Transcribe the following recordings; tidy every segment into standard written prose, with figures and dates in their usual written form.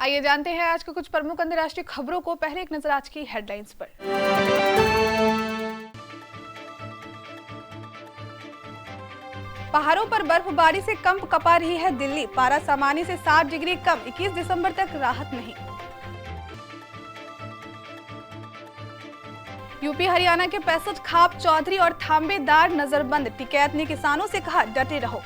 आइए जानते हैं आज के कुछ प्रमुख अंतर्राष्ट्रीय खबरों को। पहले एक नजर आज की हेडलाइंस पर। पहाड़ों पर बर्फबारी से कंप कपा रही है दिल्ली। पारा सामान्य से 7 डिग्री कम, 21 दिसंबर तक राहत नहीं। यूपी हरियाणा के 65 खाप चौधरी और थांबेदार नजरबंद। टिकैत ने किसानों से कहा, डटे रहो।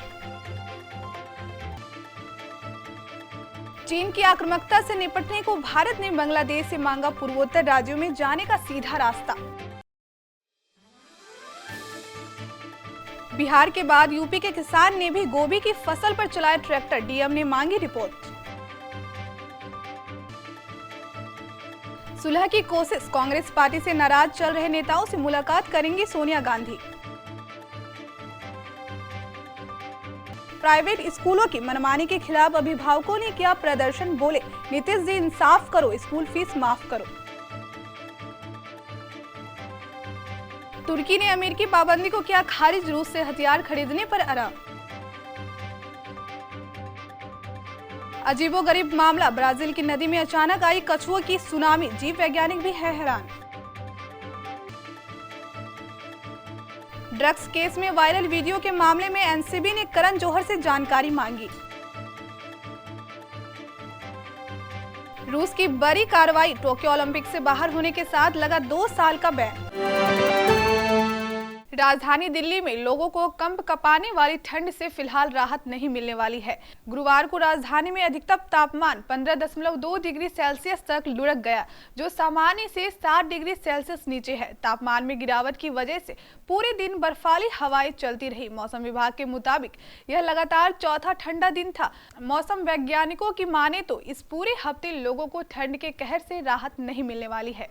चीन की आक्रामकता से निपटने को भारत ने बांग्लादेश से मांगा पूर्वोत्तर राज्यों में जाने का सीधा रास्ता। बिहार के बाद यूपी के किसान ने भी गोभी की फसल पर चलाया ट्रैक्टर। डीएम ने मांगी रिपोर्ट। सुलह की कोशिश। कांग्रेस पार्टी से नाराज चल रहे नेताओं से मुलाकात करेंगी सोनिया गांधी। प्राइवेट स्कूलों की मनमानी के खिलाफ अभिभावकों ने किया प्रदर्शन। बोले, नीतीश जी इंसाफ करो, स्कूल फीस माफ करो। तुर्की ने अमेरिकी पाबंदी को किया खारिज। रूस से हथियार खरीदने पर अड़ा। अजीबोगरीब मामला। ब्राजील की नदी में अचानक आई कछुओं की सुनामी। जीव वैज्ञानिक भी है हैरान। ड्रग्स केस में वायरल वीडियो के मामले में एनसीबी ने करण जौहर से जानकारी मांगी। रूस की बड़ी कार्रवाई। टोक्यो ओलंपिक से बाहर होने के साथ लगा 2 साल का बैन। राजधानी दिल्ली में लोगों को कंप कपाने वाली ठंड से फिलहाल राहत नहीं मिलने वाली है। गुरुवार को राजधानी में अधिकतम तापमान 15.2 डिग्री सेल्सियस तक लुढ़क गया, जो सामान्य से 7 डिग्री सेल्सियस नीचे है। तापमान में गिरावट की वजह से पूरे दिन बर्फाली हवाएं चलती रही। मौसम विभाग के मुताबिक यह लगातार चौथा ठंडा दिन था। मौसम वैज्ञानिकों की माने तो इस पूरे हफ्ते लोगों को ठंड के कहर से राहत नहीं मिलने वाली है।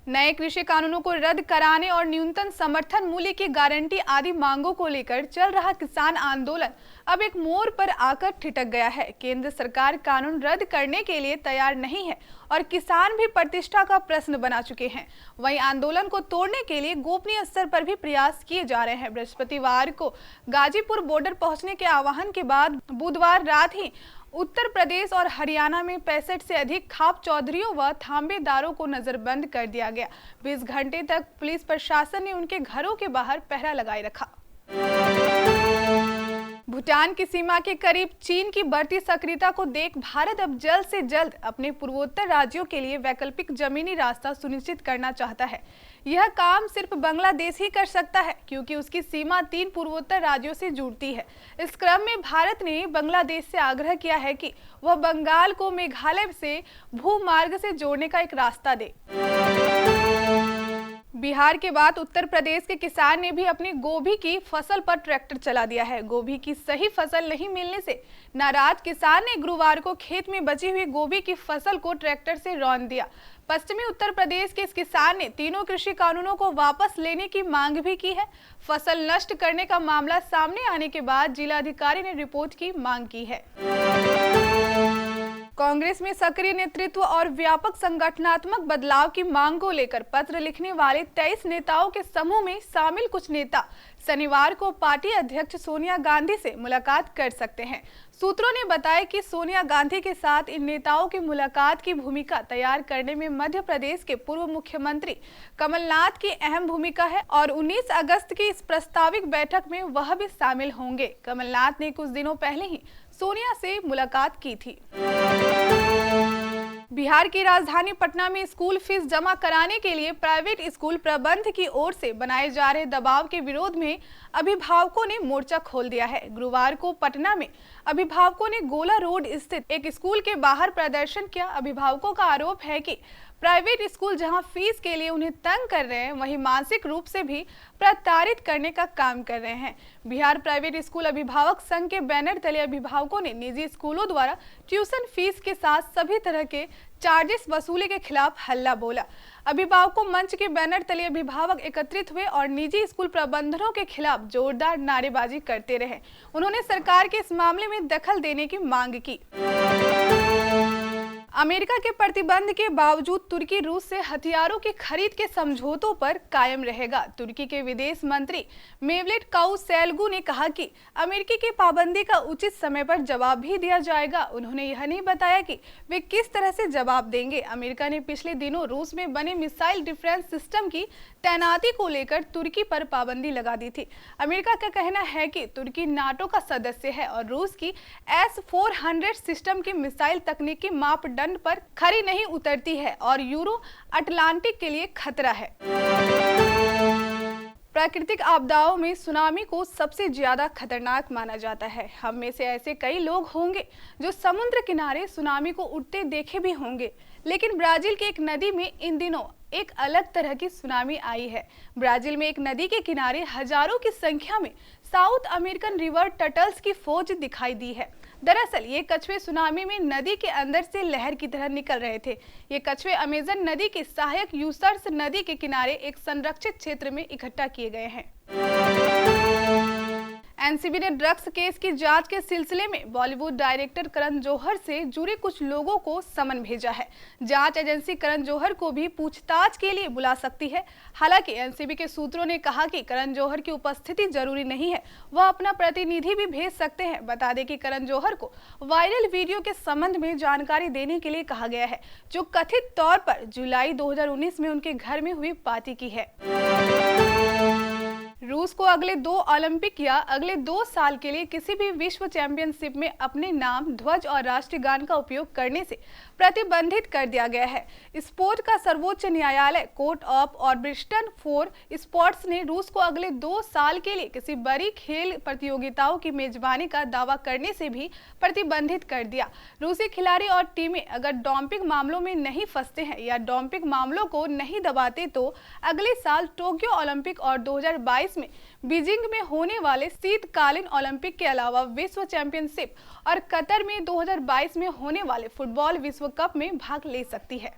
नए कृषि कानूनों को रद्द कराने और न्यूनतम समर्थन मूल्य की गारंटी आदि मांगों को लेकर चल रहा किसान आंदोलन अब एक मोड़ पर आकर ठिठक गया है। केंद्र सरकार कानून रद्द करने के लिए तैयार नहीं है और किसान भी प्रतिष्ठा का प्रश्न बना चुके हैं। वहीं आंदोलन को तोड़ने के लिए गोपनीय स्तर पर भी प्रयास किए जा रहे हैं। बृहस्पतिवार को गाजीपुर बॉर्डर पहुंचने के आह्वान के बाद बुधवार रात ही उत्तर प्रदेश और हरियाणा में 65 से अधिक खाप चौधरियों व थांबेदारों को नजरबंद कर दिया गया। 20 घंटे तक पुलिस प्रशासन ने उनके घरों के बाहर पहरा लगाए रखा। भूटान की सीमा के करीब चीन की बढ़ती सक्रियता को देख भारत अब जल्द से जल्द अपने पूर्वोत्तर राज्यों के लिए वैकल्पिक जमीनी रास्ता सुनिश्चित करना चाहता है। यह काम सिर्फ बांग्लादेश ही कर सकता है, क्योंकि उसकी सीमा 3 पूर्वोत्तर राज्यों से जुड़ती है। इस क्रम में भारत ने बांग्लादेश से आग्रह किया है कि वह बंगाल को मेघालय से भूमार्ग से जोड़ने का एक रास्ता दे। बिहार के बाद उत्तर प्रदेश के किसान ने भी अपनी गोभी की फसल पर ट्रैक्टर चला दिया है। गोभी की सही फसल नहीं मिलने से नाराज किसान ने गुरुवार को खेत में बची हुई गोभी की फसल को ट्रैक्टर से रौंद दिया। पश्चिमी उत्तर प्रदेश के इस किसान ने तीनों कृषि कानूनों को वापस लेने की मांग भी की है। फसल नष्ट करने का मामला सामने आने के बाद जिलाधिकारी ने रिपोर्ट की मांग की है। कांग्रेस में सक्रिय नेतृत्व और व्यापक संगठनात्मक बदलाव की मांग को लेकर पत्र लिखने वाले 23 नेताओं के समूह में शामिल कुछ नेता शनिवार को पार्टी अध्यक्ष सोनिया गांधी से मुलाकात कर सकते हैं। सूत्रों ने बताया कि सोनिया गांधी के साथ इन नेताओं की मुलाकात की भूमिका तैयार करने में मध्य प्रदेश के पूर्व मुख्यमंत्री कमलनाथ की अहम भूमिका है और 19 अगस्त की इस प्रस्तावित बैठक में वह भी शामिल होंगे। कमलनाथ ने कुछ दिनों पहले ही सोनिया से मुलाकात की थी। बिहार की राजधानी पटना में स्कूल फीस जमा कराने के लिए प्राइवेट स्कूल प्रबंध की ओर से बनाए जा रहे दबाव के विरोध में अभिभावकों ने मोर्चा खोल दिया है। गुरुवार को पटना में अभिभावकों ने गोला रोड स्थित एक स्कूल के बाहर प्रदर्शन किया। अभिभावकों का आरोप है कि प्राइवेट स्कूल जहां फीस के लिए उन्हें तंग कर रहे हैं, वहीं मानसिक रूप से भी प्रताड़ित करने का काम कर रहे हैं। बिहार प्राइवेट स्कूल अभिभावक संघ के बैनर तले अभिभावकों ने निजी स्कूलों द्वारा ट्यूशन फीस के साथ सभी तरह के चार्जेस वसूली के खिलाफ हल्ला बोला। अभिभावकों मंच के बैनर तले अभिभावक एकत्रित हुए और निजी स्कूल प्रबंधनों के खिलाफ जोरदार नारेबाजी करते रहे। उन्होंने सरकार के इस मामले में दखल देने की मांग की। अमेरिका के प्रतिबंध के बावजूद तुर्की रूस से हथियारों की खरीद के समझौतों पर कायम रहेगा। तुर्की के विदेश मंत्री मेवलेट कावुसोग्लू ने कहा कि अमेरिका की पाबंदी का उचित समय पर जवाब भी दिया जाएगा। उन्होंने यह नहीं बताया कि वे किस तरह से जवाब देंगे। अमेरिका ने पिछले दिनों रूस में बने मिसाइल डिफेंस सिस्टम की तैनाती को लेकर तुर्की पर पाबंदी लगा दी थी। अमेरिका का कहना है कि तुर्की नाटो का सदस्य है और रूस की S-400 सिस्टम की मिसाइल तकनीकी मापदंड पर खरी नहीं उतरती है और यूरो अटलांटिक के लिए खतरा है। प्राकृतिक आपदाओं में सुनामी को सबसे ज्यादा खतरनाक माना जाता है। हम में से ऐसे कई लोग होंगे जो समुद्र किनारे सुनामी को उठते देखे भी होंगे, लेकिन ब्राजील की एक नदी में इन दिनों एक अलग तरह की सुनामी आई है। ब्राजील में एक नदी के किनारे हजारों की संख्या में साउथ अमेरिकन रिवर टर्टल्स की फौज दिखाई दी है। दरअसल ये कछुए सुनामी में नदी के अंदर से लहर की तरह निकल रहे थे। ये कछुए अमेजन नदी के सहायक यूसर्स नदी के किनारे एक संरक्षित क्षेत्र में इकट्ठा किए गए हैं। एनसीबी ने ड्रग्स केस की जांच के सिलसिले में बॉलीवुड डायरेक्टर करण जौहर से जुड़े कुछ लोगों को समन भेजा है। जांच एजेंसी करण जौहर को भी पूछताछ के लिए बुला सकती है। हालांकि एनसीबी के सूत्रों ने कहा कि करण जौहर की उपस्थिति जरूरी नहीं है, वह अपना प्रतिनिधि भी भेज सकते हैं। बता दें कि करण जौहर को वायरल वीडियो के संबंध में जानकारी देने के लिए कहा गया है, जो कथित तौर पर जुलाई 2019 में उनके घर में हुई पार्टी की है। रूस को अगले 2 ओलंपिक या अगले 2 साल के लिए किसी भी विश्व चैंपियनशिप में अपने नाम, ध्वज और राष्ट्रीय गान का उपयोग करने से प्रतिबंधित कर दिया गया है। स्पोर्ट का सर्वोच्च न्यायालय court of arbitration for sports ने रूस को अगले 2 साल के लिए किसी बड़ी खेल प्रतियोगिताओं की मेजबानी का दावा करने से भी प्रतिबंधित कर दिया। रूसी खिलाड़ी और टीमें अगर डोपिंग मामलों में नहीं फंसते हैं या डोपिंग मामलों को नहीं दबाते तो अगले साल टोक्यो ओलंपिक और 2022 में बीजिंग में होने वाले शीतकालीन ओलंपिक के अलावा विश्व चैंपियनशिप और कतर में 2022 में होने वाले फुटबॉल विश्व कप में भाग ले सकती है।